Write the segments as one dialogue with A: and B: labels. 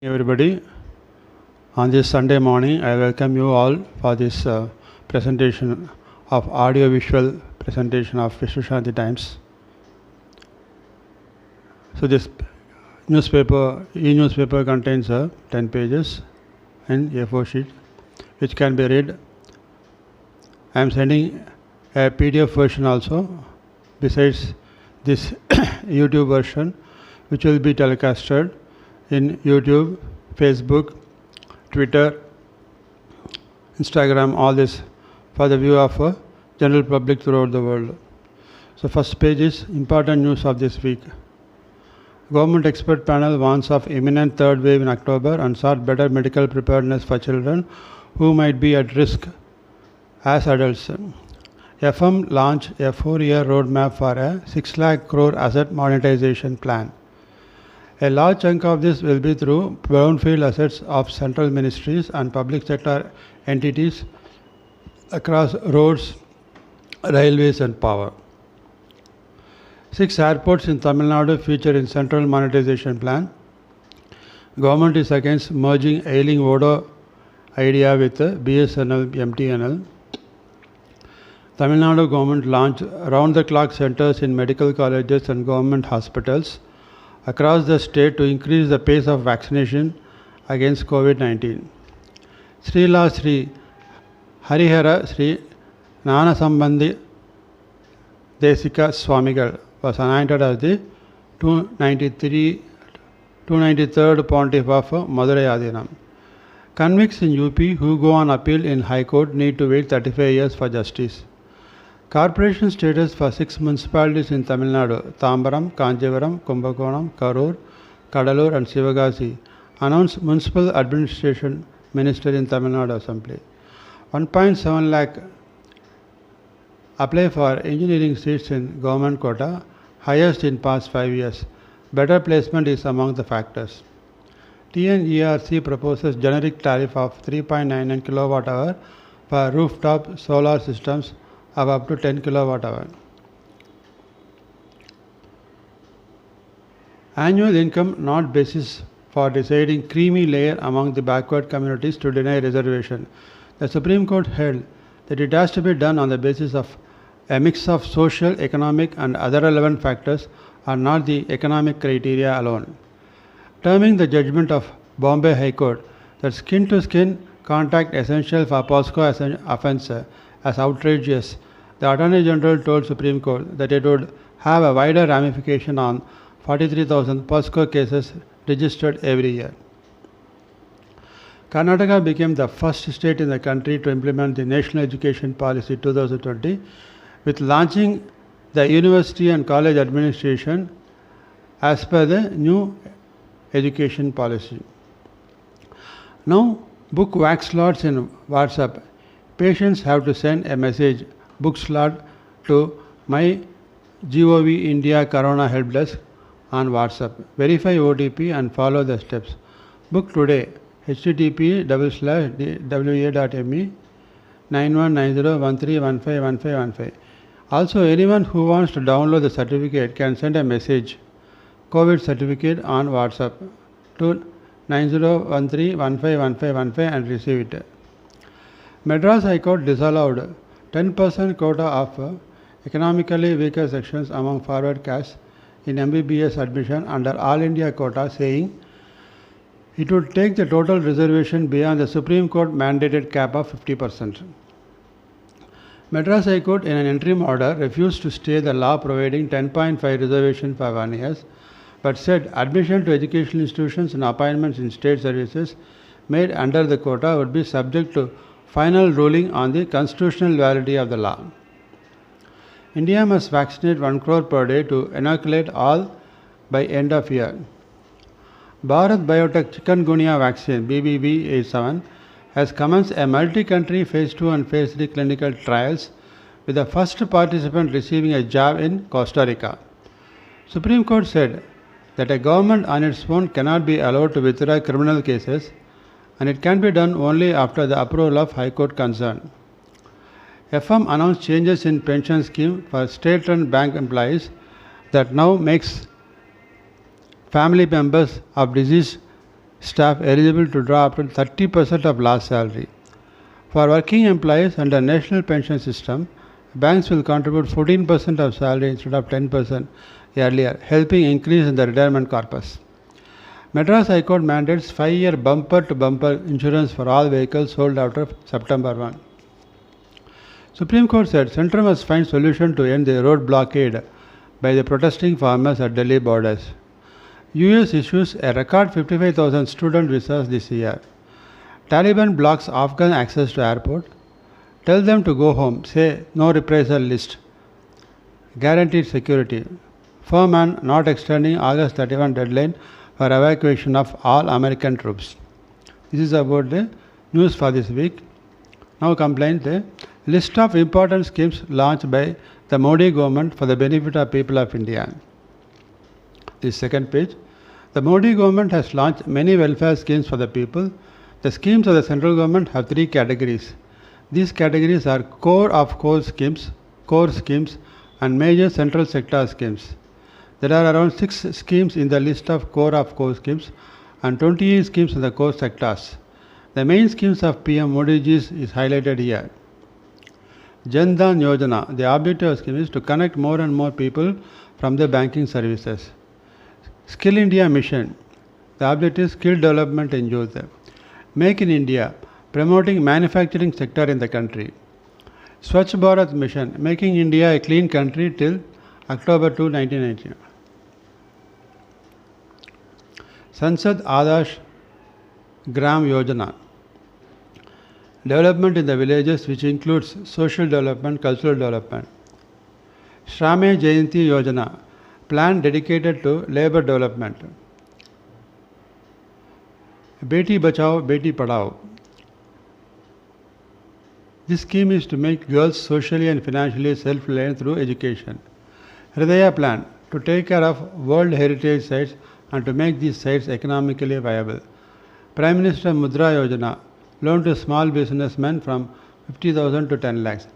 A: Everybody, on this Sunday morning, I welcome you all for this presentation of audio-visual presentation of Vishnu Shanti Times. So this newspaper, e-newspaper contains 10 pages in A4 sheet, which can be read. I am sending a PDF version also, besides this YouTube version, which will be telecasted in YouTube, Facebook, Twitter, Instagram, all this for the view of general public throughout the world. So first page is important news of this week. Government expert panel warns of imminent third wave in October and sought better medical preparedness for children who might be at risk as adults. FM launched a 4-year roadmap for a 6 lakh crore asset monetization plan. A large chunk of this will be through brownfield assets of central ministries and public sector entities across roads, railways and power. 6 airports in Tamil Nadu feature in central monetization plan. Government is against merging ailing Vodo idea with BSNL, MTNL. Tamil Nadu government launched round-the-clock centers in medical colleges and government hospitals across the state to increase the pace of vaccination against COVID-19. Srila Sri Harihara Sri Nanasambandhi Desika Swamigal was anointed as the 293rd Pontiff of Madurai Adinam. Convicts in UP who go on appeal in High Court need to wait 35 years for justice. Corporation status for 6 municipalities in Tamil Nadu, Tambaram, Kanjivaram, Kumbakonam, Karur, Kadalur and Sivagasi, announced Municipal Administration Minister in Tamil Nadu Assembly. 1.7 lakh apply for engineering seats in government quota, highest in past 5 years. Better placement is among the factors. TNERC proposes generic tariff of 3.99 kWh for rooftop solar systems of up to 10 kWh. Annual income not basis for deciding creamy layer among the backward communities to deny reservation. The Supreme Court held that it has to be done on the basis of a mix of social, economic and other relevant factors and not the economic criteria alone. Terming the judgment of Bombay High Court that skin-to-skin contact essential for POSCO offence as outrageous, the Attorney General told Supreme Court that it would have a wider ramification on 43,000 POSCO cases registered every year. Karnataka became the first state in the country to implement the National Education Policy 2020 with launching the University and College Administration as per the new education policy. Now, book wax slots in WhatsApp. Patients have to send a message book slot to my GOV India Corona Help Desk on WhatsApp. Verify OTP and follow the steps. Book today. http://wa.me 919013151515. Also, anyone who wants to download the certificate can send a message COVID certificate on WhatsApp to 9013151515 and receive it. Madras High Court disallowed 10% quota of economically weaker sections among forward castes in MBBS admission under All India quota, saying it would take the total reservation beyond the Supreme Court mandated cap of 50%. Madras High Court in an interim order refused to stay the law providing 10.5 reservation for 1 year, but said admission to educational institutions and appointments in state services made under the quota would be subject to final ruling on the constitutional validity of the law. India must vaccinate 1 crore per day to inoculate all by end of year. Bharat Biotech Chikungunya vaccine BBB-87 has commenced a multi-country phase 2 and phase 3 clinical trials with the first participant receiving a jab in Costa Rica. Supreme Court said that a government on its own cannot be allowed to withdraw criminal cases and it can be done only after the approval of High Court concerned. FM announced changes in pension scheme for state-run bank employees that now makes family members of deceased staff eligible to draw up to 30% of last salary. For working employees under national pension system, banks will contribute 14% of salary instead of 10% earlier, helping increase in the retirement corpus. Madras High Court mandates 5-year bumper-to-bumper insurance for all vehicles sold after September 1. Supreme Court said Centre must find solution to end the road blockade by the protesting farmers at Delhi borders. US issues a record 55,000 student visas this year. Taliban blocks Afghan access to airport. Tell them to go home. Say no reprisal list. Guaranteed security. Firm on not extending August 31 deadline for evacuation of all American troops. This is about the news for this week. Now complaint the list of important schemes launched by the Modi government for the benefit of people of India. This second page. The Modi government has launched many welfare schemes for the people. The schemes of the central government have 3 categories. These categories are core schemes, and major central sector schemes. There are around 6 schemes in the list of core schemes and 28 schemes in the core sectors. The main schemes of PM Modi ji is highlighted here. Jan Dhan Yojana, the objective scheme is to connect more and more people from the banking services. Skill India Mission, the objective is skill development in youth. Make in India, promoting manufacturing sector in the country. Swachh Bharat Mission, making India a clean country till October 2, 1990. Sansad Adarsh Gram Yojana, development in the villages which includes social development, cultural development. Shrame Jayanti Yojana, plan dedicated to labor development. Beti Bachao, Beti Padhao. This scheme is to make girls socially and financially self-reliant through education. Hridaya plan, to take care of World Heritage sites and to make these sites economically viable. Prime Minister Mudra Yojana, loan to small businessmen from 50,000 to 10 lakhs.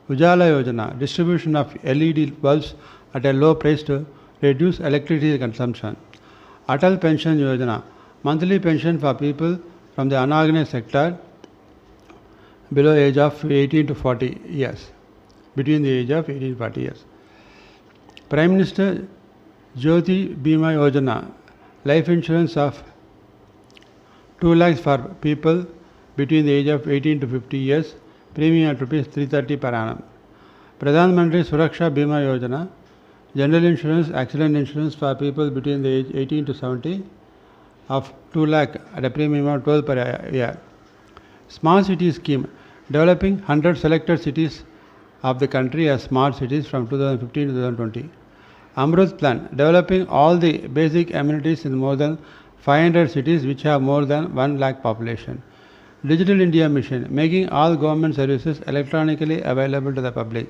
A: Ujala Yojana, distribution of LED bulbs at a low price to reduce electricity consumption. Atal Pension Yojana, monthly pension for people from the unorganized sector below age of 18 to 40 years, between the age of 18 to 40 years. Prime Minister Jyoti Bima Yojana, life insurance of 2 lakhs for people between the age of 18 to 50 years, premium at rupees 330 per annum. Pradhan Mantri Suraksha Bima Yojana, general insurance, accident insurance for people between the age 18 to 70 of 2 lakh at a premium of 12 per year. Smart City Scheme, developing 100 selected cities of the country as smart cities from 2015 to 2020. Amrut Plan, developing all the basic amenities in more than 500 cities which have more than 1 lakh population. Digital India Mission, making all government services electronically available to the public.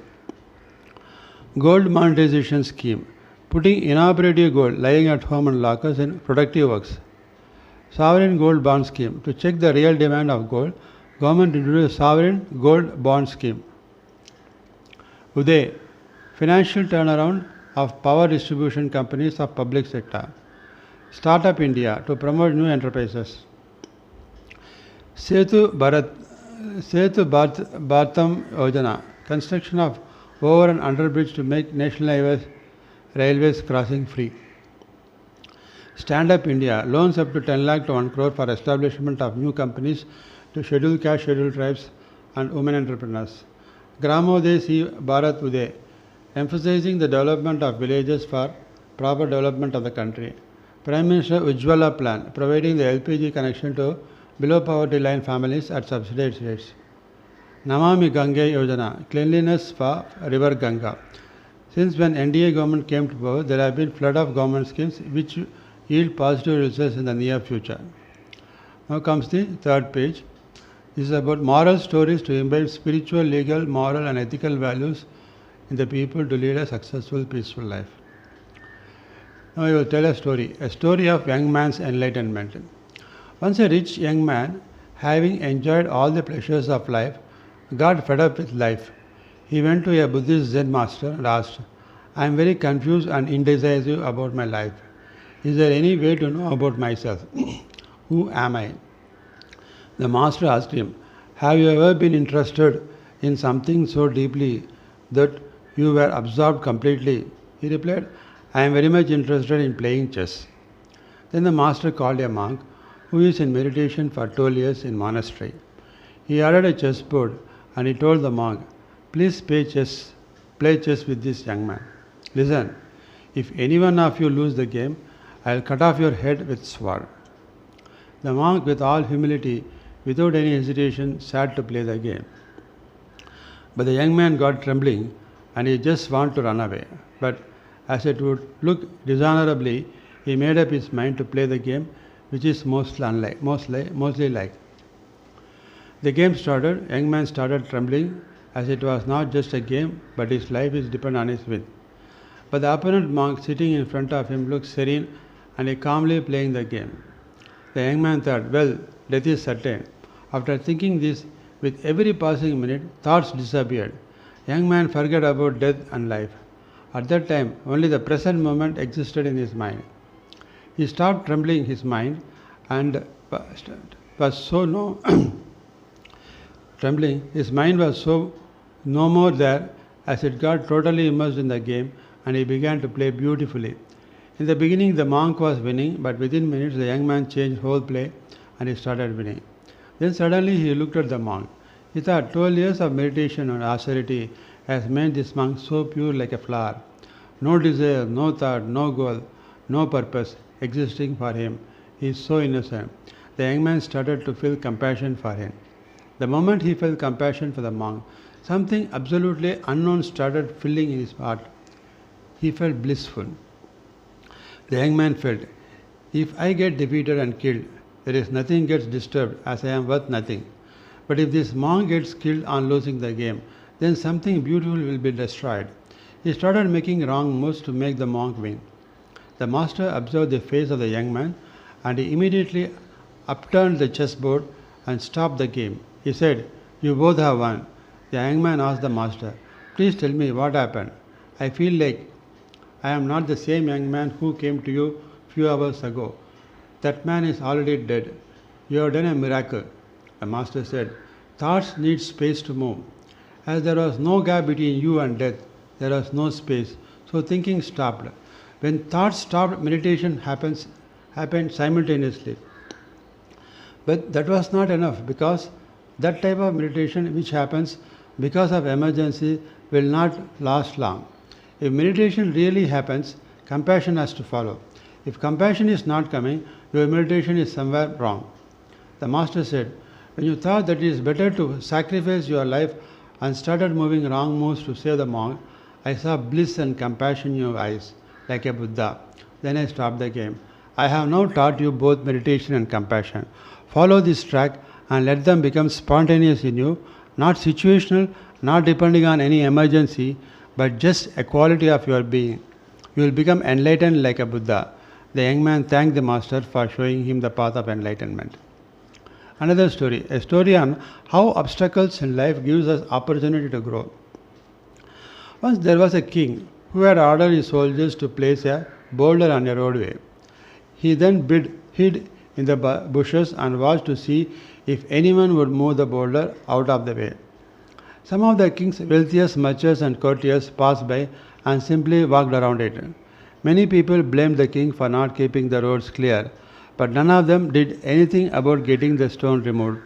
A: Gold monetization scheme, putting inoperative gold lying at home and lockers in productive works. Sovereign gold bond scheme, to check the real demand of gold, government introduced sovereign gold bond scheme. Uday, financial turnaround of power distribution companies of public sector. Startup India, to promote new enterprises. Setu Bhartam Yojana, construction of over and under bridge to make national railways crossing free. Stand Up India, loans up to 10 lakh to 1 crore for establishment of new companies to scheduled caste, scheduled tribes and women entrepreneurs. Gramodaya Bharat Uday, emphasizing the development of villages for proper development of the country. Prime Minister Ujjwala Plan, providing the LPG connection to below poverty line families at subsidized rates. Namami Ganga Yojana, cleanliness for river Ganga. Since when NDA government came to power, there have been flood of government schemes which yield positive results in the near future. Now comes the third page. This is about moral stories to imbibe spiritual, legal, moral and ethical values in the people to lead a successful, peaceful life. Now I will tell a story of young man's enlightenment. Once a rich young man, having enjoyed all the pleasures of life, got fed up with life. He went to a Buddhist Zen master and asked, I am very confused and indecisive about my life. Is there any way to know about myself? Who am I? The master asked him, have you ever been interested in something so deeply that you were absorbed completely? He replied, I am very much interested in playing chess. Then the master called a monk who is in meditation for 12 years in monastery. He added a chessboard and he told the monk, please play chess with this young man. Listen, if any one of you lose the game, I will cut off your head with sword. The monk, with all humility, without any hesitation, sat to play the game. But the young man got trembling and he just wanted to run away. But as it would look dishonorably, he made up his mind to play the game, which is mostly like. The game started. Young man started trembling, as it was not just a game, but his life is dependent on his win. But the opponent monk sitting in front of him looked serene and he calmly playing the game. The young man thought, well, death is certain. After thinking this, with every passing minute, thoughts disappeared. Young man forgot about death and life. At that time, only the present moment existed in his mind. He stopped trembling his mind and was so no trembling. His mind was so no more there, as it got totally immersed in the game and he began to play beautifully. In the beginning, the monk was winning, but within minutes, the young man changed whole play and he started winning. Then suddenly he looked at the monk. He thought 12 years of meditation and austerity has made this monk so pure like a flower. No desire, no thought, no goal, no purpose existing for him. He is so innocent. The young man started to feel compassion for him. The moment he felt compassion for the monk, something absolutely unknown started filling his heart. He felt blissful. The young man felt, if I get defeated and killed, there is nothing gets disturbed, as I am worth nothing. But if this monk gets killed on losing the game, then something beautiful will be destroyed. He started making wrong moves to make the monk win. The master observed the face of the young man and he immediately upturned the chessboard and stopped the game. He said, you both have won. The young man asked the master, please tell me what happened. I feel like I am not the same young man who came to you few hours ago. That man is already dead. You have done a miracle. The master said, thoughts need space to move. As there was no gap between you and death, there was no space. So thinking stopped. When thoughts stopped, meditation happened simultaneously. But that was not enough, because that type of meditation which happens because of emergency will not last long. If meditation really happens, compassion has to follow. If compassion is not coming, your meditation is somewhere wrong. The master said, when you thought that it is better to sacrifice your life and started moving wrong moves to save the monk, I saw bliss and compassion in your eyes, like a Buddha. Then I stopped the game. I have now taught you both meditation and compassion. Follow this track and let them become spontaneous in you, not situational, not depending on any emergency, but just a quality of your being. You will become enlightened like a Buddha. The young man thanked the master for showing him the path of enlightenment. Another story, a story on how obstacles in life gives us opportunity to grow. Once there was a king who had ordered his soldiers to place a boulder on a roadway. He then hid in the bushes and watched to see if anyone would move the boulder out of the way. Some of the king's wealthiest merchants and courtiers passed by and simply walked around it. Many people blamed the king for not keeping the roads clear, but none of them did anything about getting the stone removed.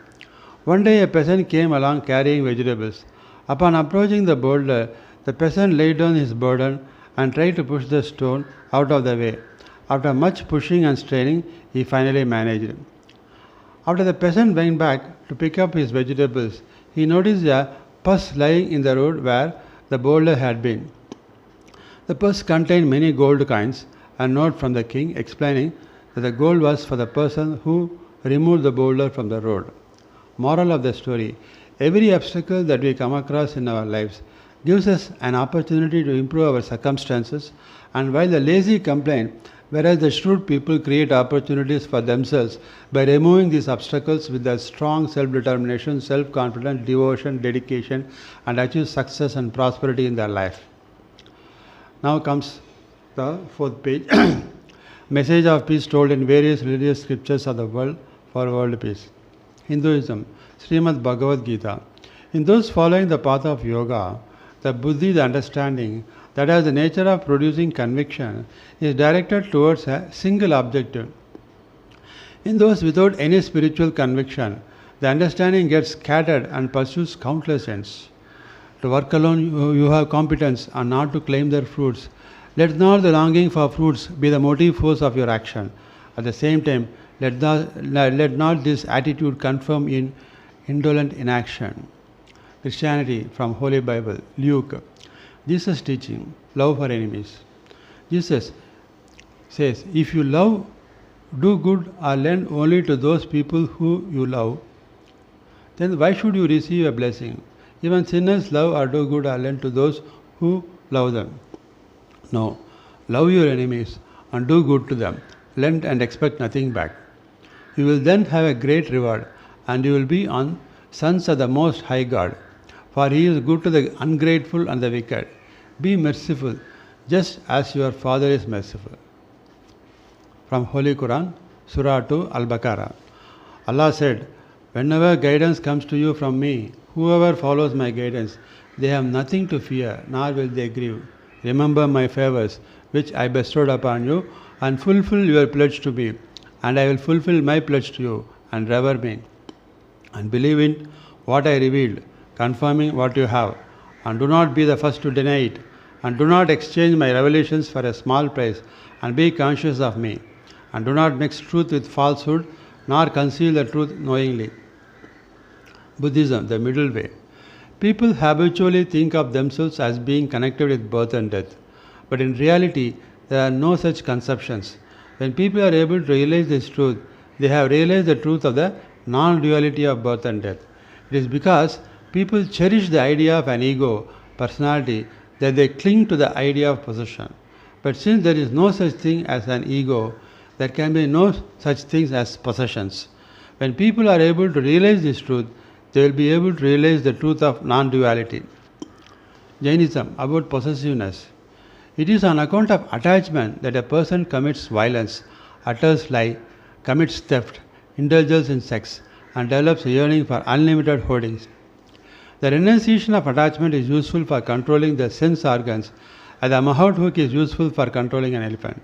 A: One day a peasant came along carrying vegetables. Upon approaching the boulder, the peasant laid down his burden and tried to push the stone out of the way. After much pushing and straining, he finally managed. After the peasant went back to pick up his vegetables, he noticed a purse lying in the road where the boulder had been. The purse contained many gold coins. A note from the king explaining that the gold was for the person who removed the boulder from the road. Moral of the story: every obstacle that we come across in our lives gives us an opportunity to improve our circumstances, and while the lazy complain, whereas the shrewd people create opportunities for themselves by removing these obstacles with their strong self-determination, self-confidence, devotion, dedication, and achieve success and prosperity in their life. Now comes the fourth page. Message of peace told in various religious scriptures of the world for world peace. Hinduism, Srimad Bhagavad Gita. In those following the path of yoga, the buddhi, the understanding, that has the nature of producing conviction, is directed towards a single objective. In those without any spiritual conviction, the understanding gets scattered and pursues countless ends. To work alone you have competence and not to claim their fruits. Let not the longing for fruits be the motive force of your action. At the same time, let not this attitude confirm in indolent inaction. Christianity from Holy Bible, Luke. Jesus teaching, love for enemies. Jesus says, if you love, do good or lend only to those people who you love, then why should you receive a blessing? Even sinners love or do good or lend to those who love them. No, love your enemies and do good to them. Lend and expect nothing back. You will then have a great reward, and you will be on sons of the Most High God. For He is good to the ungrateful and the wicked. Be merciful, just as your Father is merciful. From Holy Quran, Surah 2, Al-Baqarah. Allah said, whenever guidance comes to you from me, whoever follows my guidance, they have nothing to fear, nor will they grieve. Remember my favors, which I bestowed upon you, and fulfill your pledge to me, and I will fulfill my pledge to you, and revere me. And believe in what I revealed, confirming what you have, and do not be the first to deny it, and do not exchange my revelations for a small price, and be conscious of me, and do not mix truth with falsehood, nor conceal the truth knowingly. Buddhism, the middle way. People habitually think of themselves as being connected with birth and death, but in reality, there are no such conceptions. When people are able to realize this truth, they have realized the truth of the non-duality of birth and death. It is because people cherish the idea of an ego, personality, that they cling to the idea of possession. But since there is no such thing as an ego, there can be no such things as possessions. When people are able to realize this truth, they will be able to realize the truth of non-duality. Jainism, about possessiveness. It is on account of attachment that a person commits violence, utters lie, commits theft, indulges in sex, and develops a yearning for unlimited hoardings. The renunciation of attachment is useful for controlling the sense organs, as the Mahout hook is useful for controlling an elephant.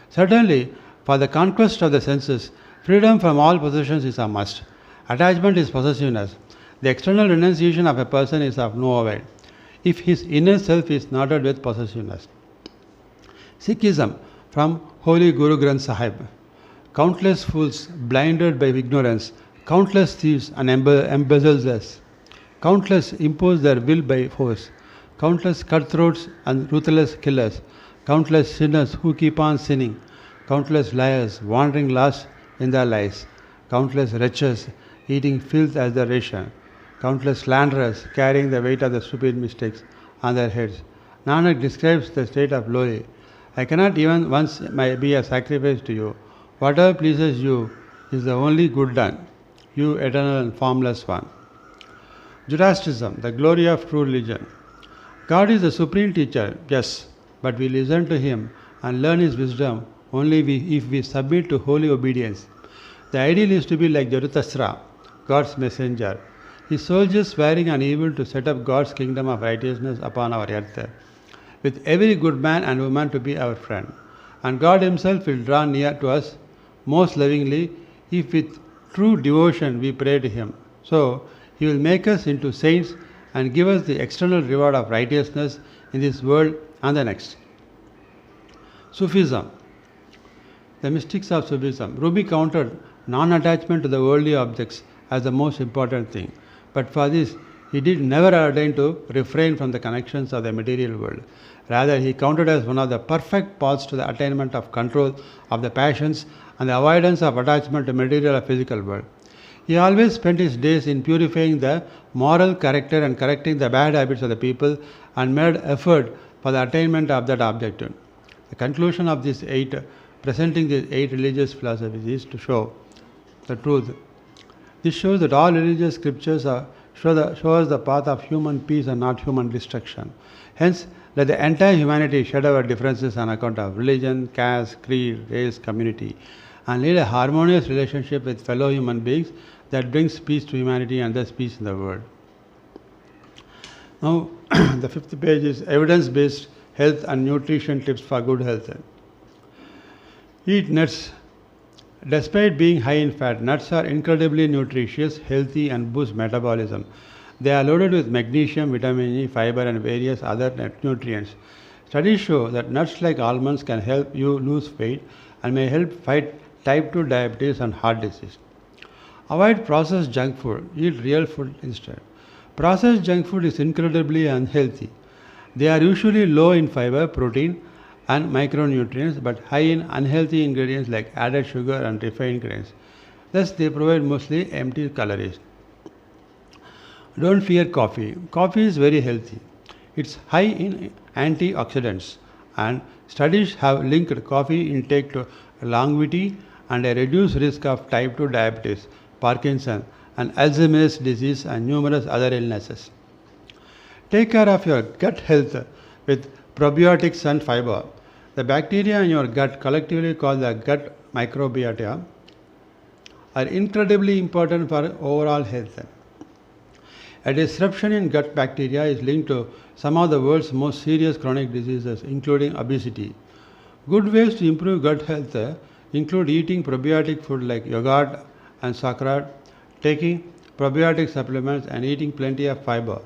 A: Certainly, for the conquest of the senses, freedom from all possessions is a must. Attachment is possessiveness. The external renunciation of a person is of no avail if his inner self is knotted with possessiveness. Sikhism, from Holy Guru Granth Sahib. Countless fools blinded by ignorance, countless thieves and embezzlers, countless impose their will by force, countless cutthroats and ruthless killers, countless sinners who keep on sinning, countless liars wandering lost in their lies, countless wretches eating filth as their ration, countless slanderers carrying the weight of the stupid mistakes on their heads. Nanak describes the state of lowly. I cannot even once be a sacrifice to you. Whatever pleases you is the only good done, you eternal and formless one. Zoroastrianism, the glory of true religion. God is the supreme teacher, yes, but we listen to Him and learn His wisdom only if we submit to holy obedience. The ideal is to be like Jarutasra, God's messenger, his soldiers swearing on evil to set up God's kingdom of righteousness upon our earth, with every good man and woman to be our friend. And God Himself will draw near to us most lovingly if with true devotion we pray to Him. So, He will make us into saints and give us the external reward of righteousness in this world and the next. Sufism. The mystics of Sufism. Rumi counted non-attachment to the worldly objects as the most important thing. But for this, he did never ordain to refrain from the connections of the material world. Rather, he counted as one of the perfect paths to the attainment of control of the passions and the avoidance of attachment to material or physical world. He always spent his days in purifying the moral character and correcting the bad habits of the people, and made effort for the attainment of that objective. The conclusion of presenting these 8 religious philosophies is to show the truth. This shows that all religious scriptures show us the path of human peace and not human destruction. Hence, let the entire humanity shed our differences on account of religion, caste, creed, race, community, and lead a harmonious relationship with fellow human beings that brings peace to humanity and thus peace in the world. Now, the fifth page is evidence-based health and nutrition tips for good health. Eat nuts. Despite being high in fat, nuts are incredibly nutritious, healthy, and boost metabolism. They are loaded with magnesium, vitamin E, fiber, and various other nutrients. Studies show that nuts like almonds can help you lose weight and may help fight type 2 diabetes and heart disease. Avoid processed junk food. Eat real food instead. Processed junk food is incredibly unhealthy. They are usually low in fiber, protein, and micronutrients, but high in unhealthy ingredients like added sugar and refined grains. Thus, they provide mostly empty calories. Don't fear coffee. Coffee is very healthy. It's high in antioxidants, and studies have linked coffee intake to longevity and a reduced risk of type 2 diabetes, Parkinson, and Alzheimer's disease, and numerous other illnesses. Take care of your gut health with probiotics and fiber. The bacteria in your gut, collectively called the gut microbiota, are incredibly important for overall health. A disruption in gut bacteria is linked to some of the world's most serious chronic diseases, including obesity. Good ways to improve gut health include eating probiotic food like yogurt and sauerkraut, taking probiotic supplements, and eating plenty of fiber.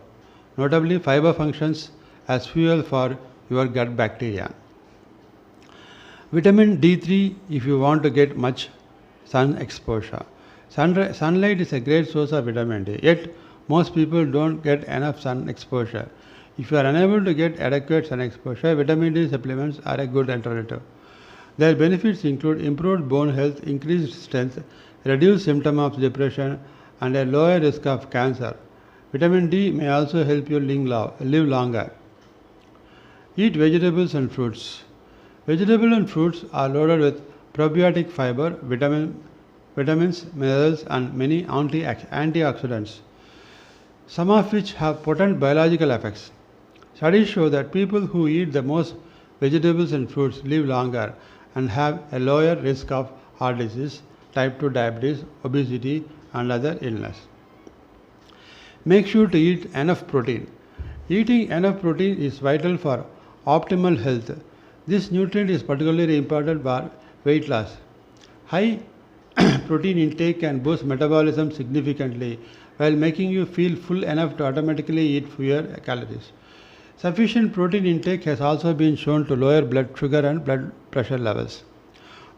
A: Notably, fiber functions as fuel for your gut bacteria. Vitamin D3 if you want to get much sun exposure. Sunlight is a great source of vitamin D, yet most people don't get enough sun exposure. If you are unable to get adequate sun exposure, vitamin D supplements are a good alternative. Their benefits include improved bone health, increased strength, reduced symptoms of depression, and a lower risk of cancer. Vitamin D may also help you live longer. Eat vegetables and fruits. Vegetables and fruits are loaded with probiotic fiber, vitamins, minerals, and many antioxidants, some of which have potent biological effects. Studies show that people who eat the most vegetables and fruits live longer and have a lower risk of heart disease, type 2 diabetes, obesity, and other illness. Make sure to eat enough protein. Eating enough protein is vital for optimal health. This nutrient is particularly important for weight loss. High protein intake can boost metabolism significantly while making you feel full enough to automatically eat fewer calories. Sufficient protein intake has also been shown to lower blood sugar and blood pressure levels.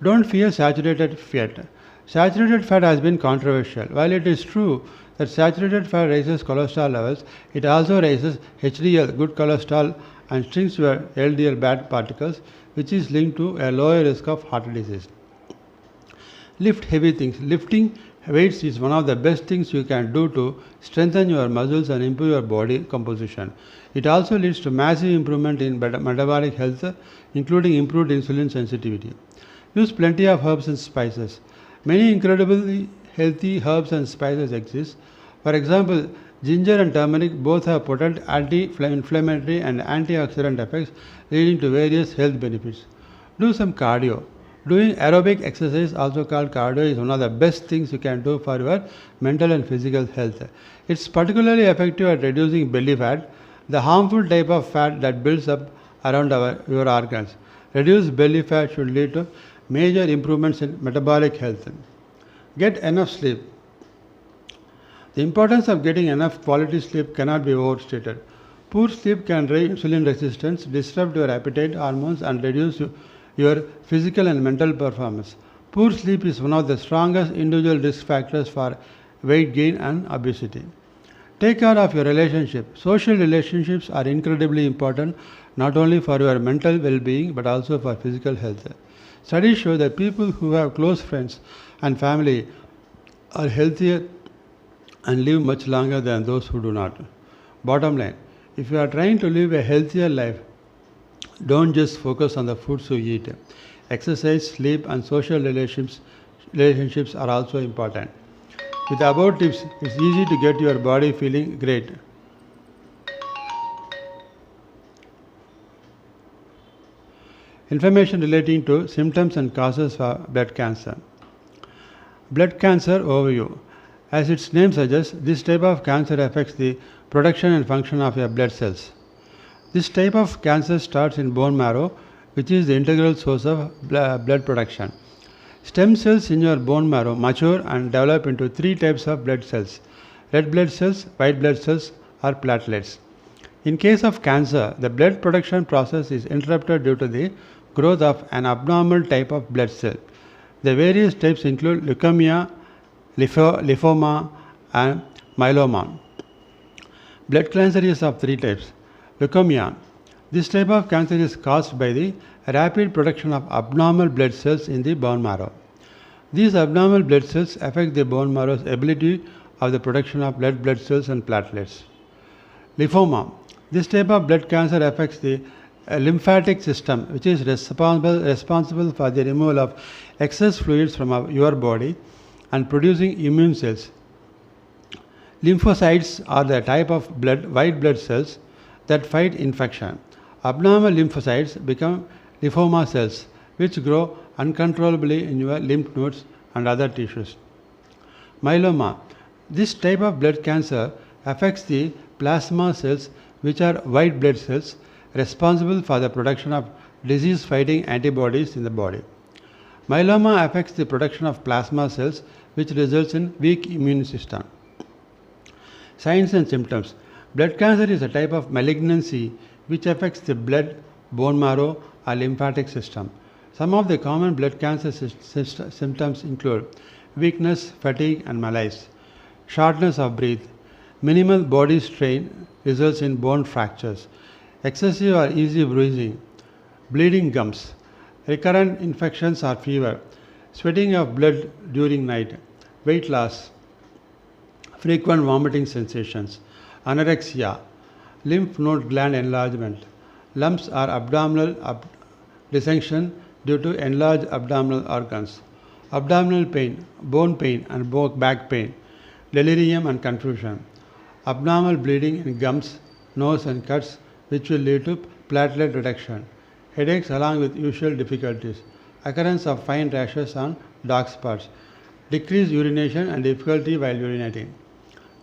A: Don't fear saturated fat. Saturated fat has been controversial. While it is true that saturated fat raises cholesterol levels, it also raises HDL, good cholesterol, and shrinks your LDL, bad particles, which is linked to a lower risk of heart disease. Lift heavy things. Lifting weights is one of the best things you can do to strengthen your muscles and improve your body composition. It also leads to massive improvement in metabolic health, including improved insulin sensitivity. Use plenty of herbs and spices. Many incredibly healthy herbs and spices exist. For example, ginger and turmeric both have potent anti-inflammatory and antioxidant effects, leading to various health benefits. Do some cardio. Doing aerobic exercise, also called cardio, is one of the best things you can do for your mental and physical health. It's particularly effective at reducing belly fat, the harmful type of fat that builds up around your organs. Reduced belly fat should lead to major improvements in metabolic health. Get enough sleep. The importance of getting enough quality sleep cannot be overstated. Poor sleep can raise insulin resistance, disrupt your appetite hormones, and reduce your physical and mental performance. Poor sleep is one of the strongest individual risk factors for weight gain and obesity. Take care of your relationship. Social relationships are incredibly important not only for your mental well-being but also for physical health. Studies show that people who have close friends and family are healthier and live much longer than those who do not. Bottom line, if you are trying to live a healthier life, don't just focus on the foods you eat. Exercise, sleep, and social relationships are also important. With the above tips, it's easy to get your body feeling great. Information relating to symptoms and causes for blood cancer. Blood cancer overview. As its name suggests, this type of cancer affects the production and function of your blood cells. This type of cancer starts in bone marrow, which is the integral source of blood production. Stem cells in your bone marrow mature and develop into three types of blood cells: red blood cells, white blood cells, or platelets. In case of cancer, the blood production process is interrupted due to the growth of an abnormal type of blood cell. The various types include leukemia, lymphoma, and myeloma. Blood cancer is of three types. Leukemia. This type of cancer is caused by the rapid production of abnormal blood cells in the bone marrow. These abnormal blood cells affect the bone marrow's ability of the production of red blood cells and platelets. Lymphoma. This type of blood cancer affects the lymphatic system, which is responsible for the removal of excess fluids from your body and producing immune cells. Lymphocytes are the type of white blood cells that fight infection. Abnormal lymphocytes become lymphoma cells, which grow uncontrollably in your lymph nodes and other tissues. Myeloma. This type of blood cancer affects the plasma cells, which are white blood cells responsible for the production of disease-fighting antibodies in the body. Myeloma affects the production of plasma cells, which results in weak immune system. Signs and symptoms. Blood cancer is a type of malignancy which affects the blood, bone marrow, or lymphatic system. Some of the common blood cancer symptoms include weakness, fatigue, and malaise, shortness of breath, minimal body strain results in bone fractures, excessive or easy bruising, bleeding gums, recurrent infections or fever, sweating of blood during night, weight loss, frequent vomiting sensations, anorexia, lymph node gland enlargement, lumps or abdominal dissection due to enlarged abdominal organs, abdominal pain, bone pain and back pain, delirium and confusion, abnormal bleeding in gums, nose and cuts, which will lead to platelet reduction, headaches along with usual difficulties, occurrence of fine rashes on dark spots, decreased urination and difficulty while urinating.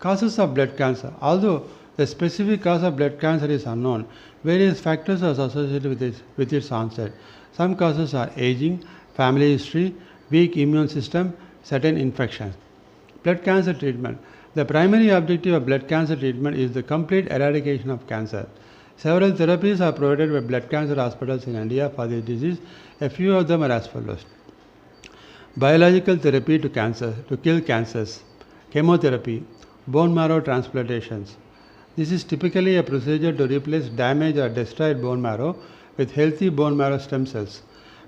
A: Causes of blood cancer. Although the specific cause of blood cancer is unknown, various factors are associated with its onset. Some causes are aging, family history, weak immune system, certain infections. Blood cancer treatment. The primary objective of blood cancer treatment is the complete eradication of cancer. Several therapies are provided by blood cancer hospitals in India for this disease. A few of them are as follows. Biological therapy to kill cancers, chemotherapy, bone marrow transplantations. This is typically a procedure to replace damaged or destroyed bone marrow with healthy bone marrow stem cells.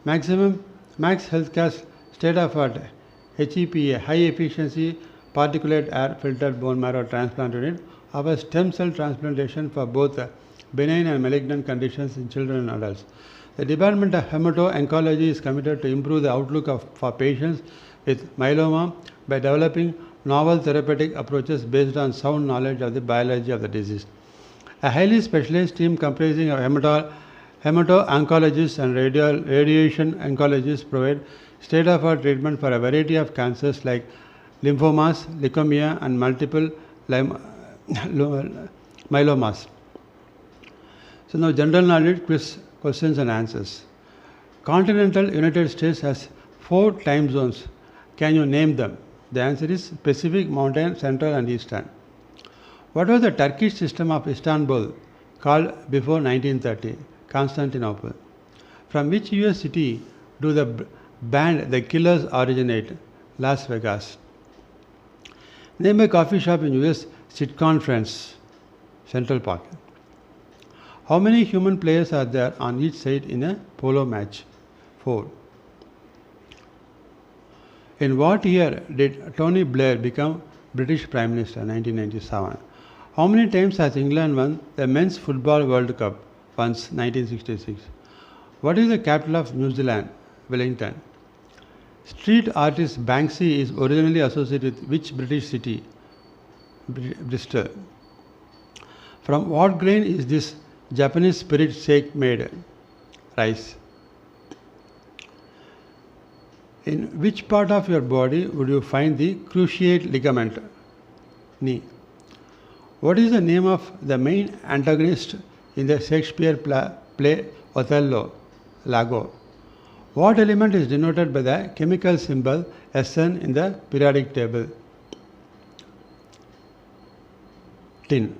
A: Max Healthcare's state-of-art HEPA, high efficiency particulate air filtered bone marrow transplant unit, offers stem cell transplantation for both benign and malignant conditions in children and adults. The Department of Hemato-Oncology is committed to improve the outlook for patients with myeloma by developing novel therapeutic approaches based on sound knowledge of the biology of the disease. A highly specialized team comprising of hemato-oncologists and radiation oncologists provide state-of-the-art treatment for a variety of cancers like lymphomas, leukemia, and multiple myelomas. So now general knowledge quiz questions and answers. Continental United States has 4 time zones. Can you name them? The answer is Pacific, Mountain, Central and Eastern. What was the Turkish system of Istanbul called before 1930? Constantinople. From which US city do the band The Killers originate? Las Vegas. Name a coffee shop in US Sitcon Friends, Central Park. How many human players are there on each side in a polo match? 4. In what year did Tony Blair become British Prime Minister? 1997. How many times has England won the Men's Football World Cup? Once, 1966. What is the capital of New Zealand? Wellington. Street artist Banksy is originally associated with which British city? Bristol. From what grain is this Japanese spirit shake made? Rice. In which part of your body would you find the cruciate ligament? Knee. What is the name of the main antagonist in the Shakespeare play Othello? Lago. What element is denoted by the chemical symbol Sn in the periodic table? Tin.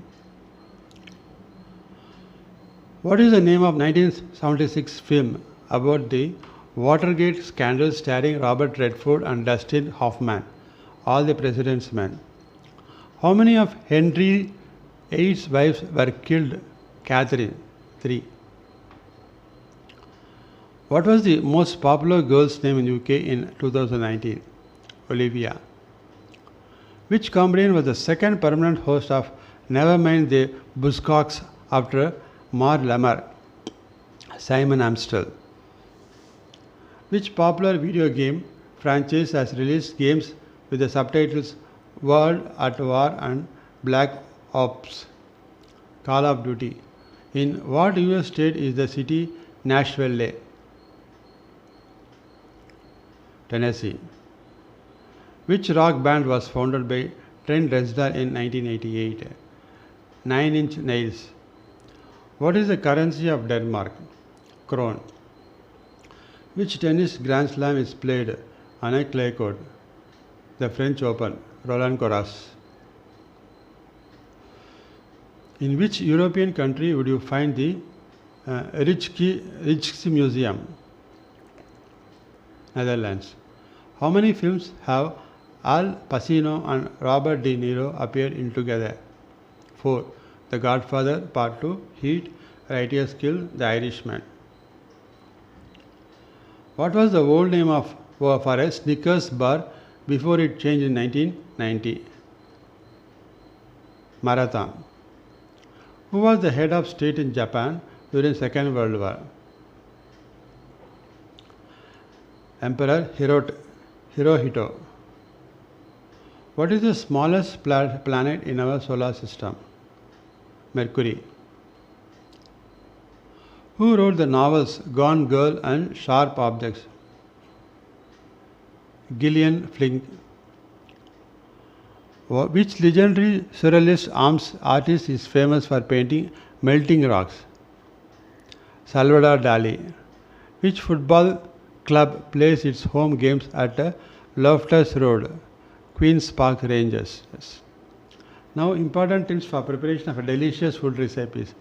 A: What is the name of 1976 film about the Watergate scandal starring Robert Redford and Dustin Hoffman? All the President's Men. How many of Henry VIII's wives were killed? Catherine. 3. What was the most popular girl's name in UK in 2019? Olivia. Which comedian was the second permanent host of Nevermind the Buzzcocks after Mark Lamar? Simon Amstel. Which popular video game franchise has released games with the subtitles World at War and Black Ops? Call of Duty. In what US state is the city Nashville? Tennessee. Which rock band was founded by Trent Reznor in 1988? Nine Inch Nails. What is the currency of Denmark? Krone. Which tennis Grand Slam is played on a clay court? The French Open, Roland Garros. In which European country would you find the Rijksmuseum? Netherlands. How many films have Al Pacino and Robert De Niro appeared in together? 4. The Godfather Part 2, Heat, Righteous Kill, The Irishman. What was the old name for a Snickers bar before it changed in 1990? Marathon. Who was the head of state in Japan during Second World War? Emperor Hirohito. What is the smallest planet in our solar system? Mercury. Who wrote the novels Gone Girl and Sharp Objects? Gillian Flynn. Which legendary surrealist artist is famous for painting melting rocks? Salvador Dali. Which football club plays its home games at Loftus Road? Queen's Park Rangers. Yes. Now, important tips for preparation of a delicious food recipes.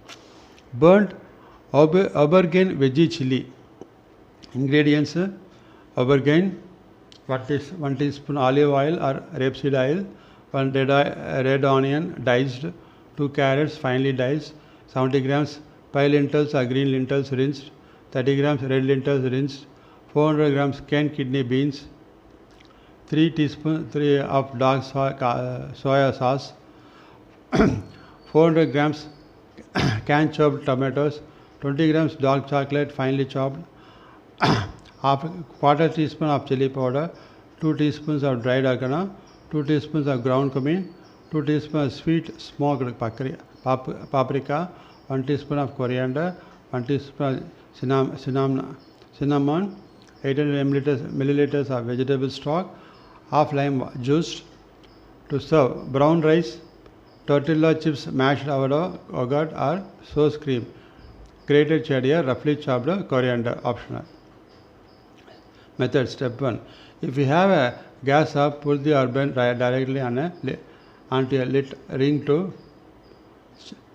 A: Burnt aubergine veggie chili. Ingredients: aubergine, 1 teaspoon olive oil or rapeseed oil, 1 red onion diced, 2 carrots finely diced, 70 grams pie lentils or green lentils rinsed, 30 grams red lentils rinsed, 400 grams canned kidney beans, 3 teaspoons of dark soya sauce, 400 grams canned chopped tomatoes, 20 grams dark chocolate finely chopped, quarter teaspoon of chili powder, 2 teaspoons of dried oregano, 2 teaspoons of ground cumin, 2 teaspoons of sweet smoked paprika, 1 teaspoon of coriander, 1 teaspoon of cinnamon, 800 milliliters of vegetable stock, half lime juice. To serve: brown rice, tortilla chips, mashed avocado, yogurt or sour cream, grated cheddar, roughly chopped coriander, optional. Method: Step 1. If you have a gas stove, put the urban directly onto a lit ring to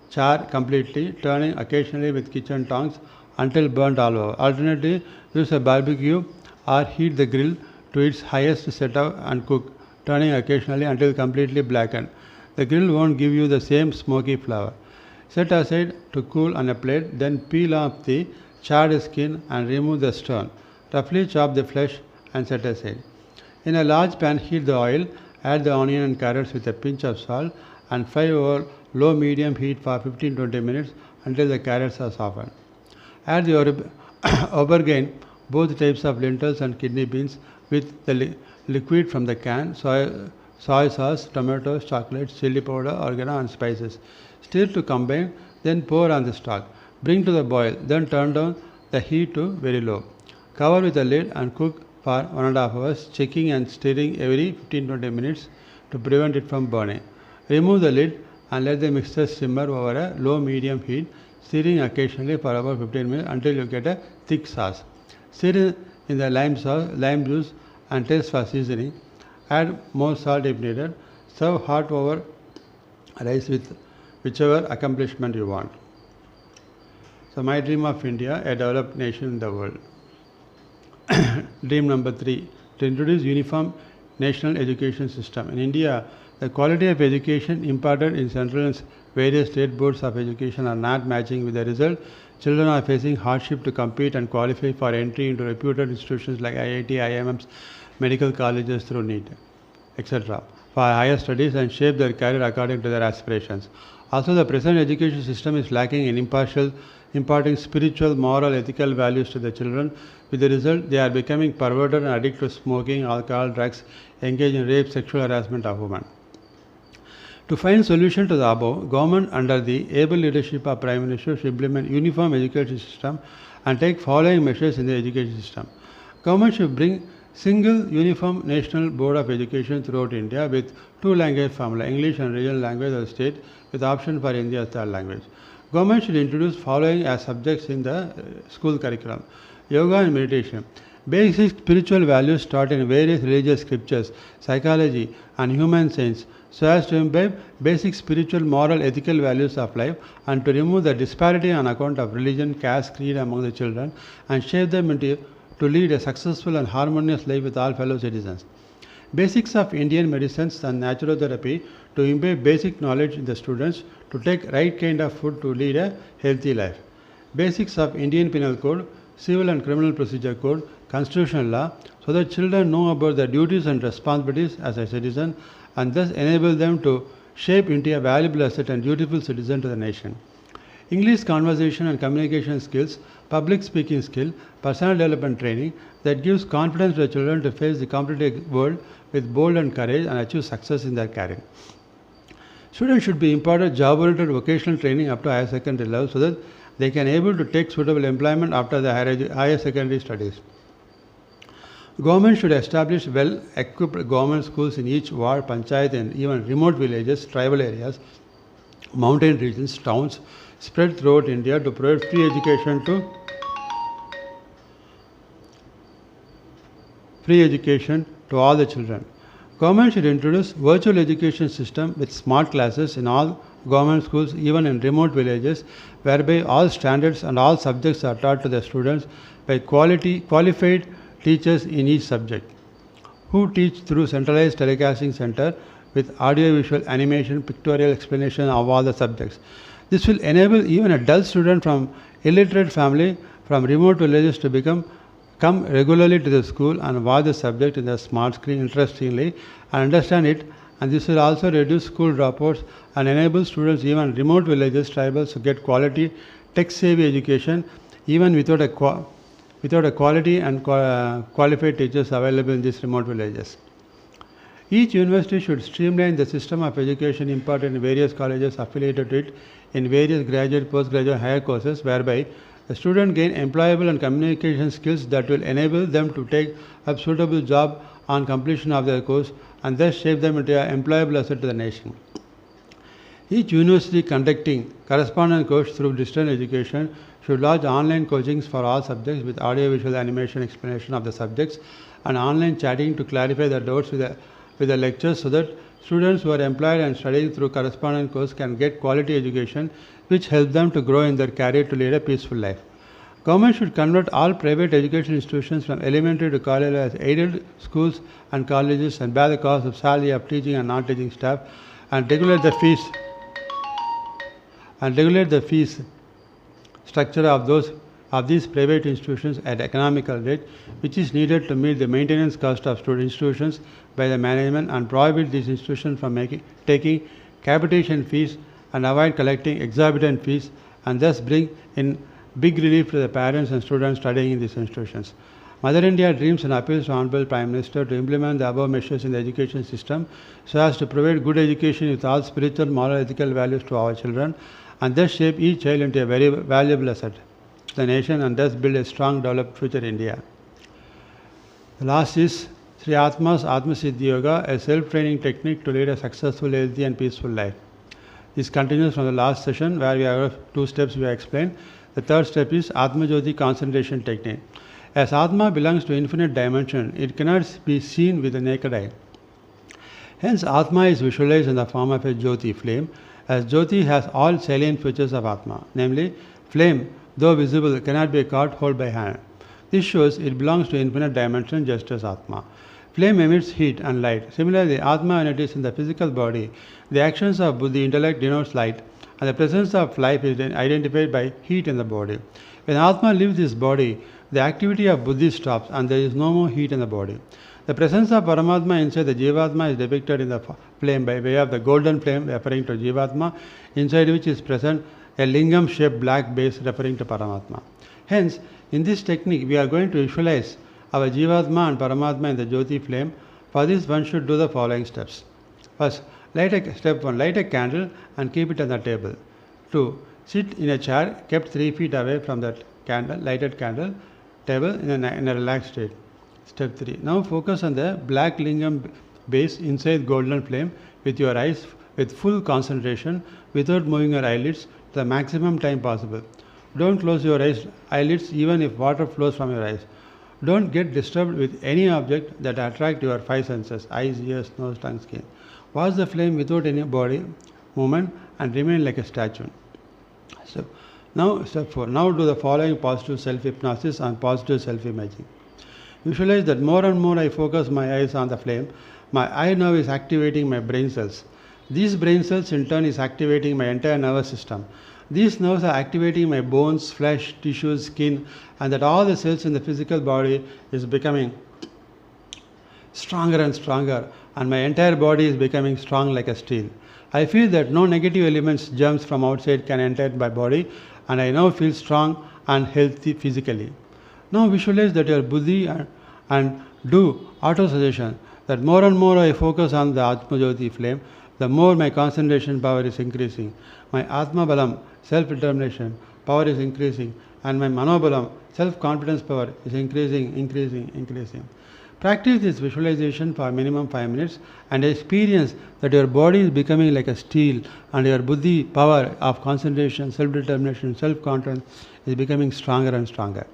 A: char completely, turning occasionally with kitchen tongs until burnt all over. Alternatively, use a barbecue or heat the grill to its highest setup and cook, turning occasionally until completely blackened. The grill won't give you the same smoky flavor. Set aside to cool on a plate, then peel off the charred skin and remove the stone. Roughly chop the flesh and set aside. In a large pan, heat the oil, add the onion and carrots with a pinch of salt and fry over low-medium heat for 15-20 minutes until the carrots are softened. Add the aubergine, both types of lentils and kidney beans with the liquid from the can, soy sauce, tomatoes, chocolates, chili powder, oregano and spices. Stir to combine, then pour on the stock. Bring to the boil, then turn down the heat to very low. Cover with a lid and cook for 1.5 hours, checking and stirring every 15-20 minutes to prevent it from burning. Remove the lid and let the mixture simmer over a low-medium heat, stirring occasionally for about 15 minutes until you get a thick sauce. Stir in the lime juice and taste for seasoning. Add more salt if needed. Serve hot over rice with whichever accompaniment you want. So my dream of India, a developed nation in the world. Dream number 3, to introduce uniform national education system. In India, the quality of education imparted in central and various state boards of education are not matching. With the result, children are facing hardship to compete and qualify for entry into reputed institutions like IIT, IIMs, medical colleges through NEET, etc. for higher studies and shape their career according to their aspirations. Also, the present education system is lacking in imparting spiritual, moral, ethical values to the children. With the result, they are becoming perverted and addicted to smoking, alcohol, drugs, engage in rape, sexual harassment of women. To find solution to the above, government under the able leadership of Prime Minister should implement uniform education system and take following measures in the education system. Government should bring single uniform national board of education throughout India with 2-language formula, English and regional language of the state with option for Hindi as third language. Government should introduce following as subjects in the school curriculum: yoga and meditation, basic spiritual values taught in various religious scriptures, psychology and human science, so as to imbibe basic spiritual, moral, ethical values of life and to remove the disparity on account of religion, caste, creed among the children and shape them to lead a successful and harmonious life with all fellow citizens. Basics of Indian medicines and naturotherapy to imbibe basic knowledge in the students to take right kind of food to lead a healthy life. Basics of Indian Penal Code, Civil and Criminal Procedure Code, Constitutional Law, so that children know about their duties and responsibilities as a citizen and thus enable them to shape into a valuable asset and dutiful citizen to the nation. English conversation and communication skills, public speaking skill, personal development training that gives confidence to the children to face the competitive world with bold and courage and achieve success in their career. Students should be imparted job-oriented vocational training up to higher secondary level so that they can able to take suitable employment after the higher secondary studies. Government should establish well-equipped government schools in each ward, panchayat and even remote villages, tribal areas, mountain regions, towns spread throughout India to provide free education to all the children. Government should introduce virtual education system with smart classes in all government schools, even in remote villages, whereby all standards and all subjects are taught to the students by qualified teachers in each subject, who teach through centralized telecasting center with audio-visual animation, pictorial explanation of all the subjects. This will enable even a dull student from illiterate family from remote villages to come regularly to the school and watch the subject in the smart screen interestingly and understand it, and this will also reduce school dropouts and enable students even in remote villages, tribals to get quality tech-savvy education even without a quality and qualified teachers available in these remote villages. Each university should streamline the system of education imparted in various colleges affiliated to it in various graduate, postgraduate, higher courses, whereby the student gain employable and communication skills that will enable them to take up suitable job on completion of their course and thus shape them into an employable asset to the nation. Each university conducting correspondence course through distance education should launch online coachings for all subjects with audio-visual animation explanation of the subjects and online chatting to clarify the doubts with the lectures so that students who are employed and studying through correspondence course can get quality education which helps them to grow in their career to lead a peaceful life. Government should convert all private education institutions from elementary to college as aided schools and colleges and bear the cost of salary of teaching and non-teaching staff and regulate the fees structure of these private institutions at economical rate, which is needed to meet the maintenance cost of student institutions by the management and prohibit these institutions from taking capitation fees and avoid collecting exorbitant fees and thus bring in big relief to the parents and students studying in these institutions. Mother India dreams and appeals to Honorable Prime Minister to implement the above measures in the education system so as to provide good education with all spiritual, moral, ethical values to our children and thus shape each child into a very valuable asset to the nation and thus build a strong, developed future India. The last is Sri Atma's Atma Siddhi Yoga, a self-training technique to lead a successful, healthy and peaceful life. This continues from the last session where we have 2 steps we have explained. The third step is Atma Jyoti concentration technique. As Atma belongs to infinite dimension, it cannot be seen with the naked eye. Hence, Atma is visualized in the form of a Jyoti flame, as Jyoti has all salient features of Atma, namely, flame, though visible, cannot be caught hold by hand. This shows it belongs to infinite dimension just as Atma. Flame emits heat and light. Similarly, Atma, when it is in the physical body, the actions of Buddhi intellect denotes light, and the presence of life is identified by heat in the body. When Atma leaves this body, the activity of Buddhi stops and there is no more heat in the body. The presence of Paramatma inside the Jivatma is depicted in the flame by way of the golden flame referring to Jivatma, inside which is present a lingam shaped black base referring to Paramatma. Hence, in this technique, we are going to visualize our Jivatma and Paramatma in the Jyoti flame. For this, one should do the following steps. First, step 1, light a candle and keep it on the table. 2, sit in a chair kept 3 feet away from that lighted candle table in a relaxed state. Step 3, now focus on the black lingam base inside golden flame with your eyes with full concentration without moving your eyelids to the maximum time possible. Don't close your eyelids even if water flows from your eyes. Don't get disturbed with any object that attract your 5 senses, eyes, ears, nose, tongue, skin. Watch the flame without any body movement and remain like a statue. So, now step 4. Now do the following positive self-hypnosis and positive self-imaging. Visualize that more and more I focus my eyes on the flame. My eye nerve is activating my brain cells. These brain cells in turn is activating my entire nervous system. These nerves are activating my bones, flesh, tissues, skin, and that all the cells in the physical body is becoming stronger and stronger, and my entire body is becoming strong like a steel. I feel that no negative elements, germs from outside can enter my body, and I now feel strong and healthy physically. Now visualize that your Buddhi and do auto-suggestion that more and more I focus on the Atma Jyoti flame, the more my concentration power is increasing. My Atma Balam, self-determination power is increasing, and my Manobalam, self-confidence power is increasing. Practice this visualization for minimum 5 minutes and experience that your body is becoming like a steel and your Buddhi power of concentration, self-determination, self-confidence is becoming stronger and stronger.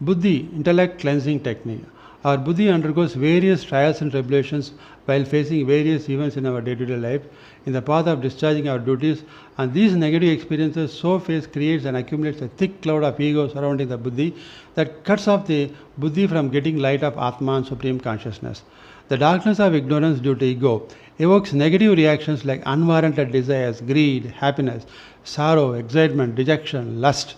A: Buddhi, intellect cleansing technique. Our Buddhi undergoes various trials and tribulations while facing various events in our day-to-day life in the path of discharging our duties, and these negative experiences so faced creates and accumulates a thick cloud of ego surrounding the Buddhi that cuts off the Buddhi from getting light of Atma and Supreme Consciousness. The darkness of ignorance due to ego evokes negative reactions like unwarranted desires, greed, happiness, sorrow, excitement, dejection, lust,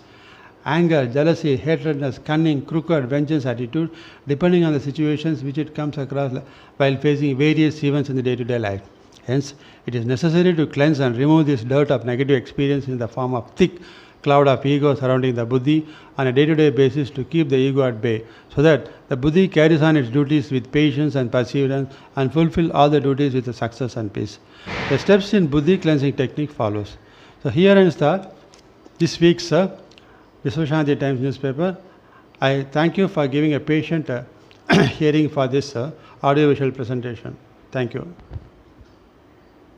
A: anger, jealousy, hatredness, cunning, crooked, vengeance attitude, depending on the situations which it comes across while facing various events in the day-to-day life. Hence, it is necessary to cleanse and remove this dirt of negative experience in the form of thick cloud of ego surrounding the Buddhi on a day-to-day basis to keep the ego at bay, so that the Buddhi carries on its duties with patience and perseverance and fulfill all the duties with success and peace. The steps in Buddhi cleansing technique follows. So here ends this week's Vishwashanti Times newspaper. I thank you for giving a patient hearing for this audiovisual presentation. Thank you.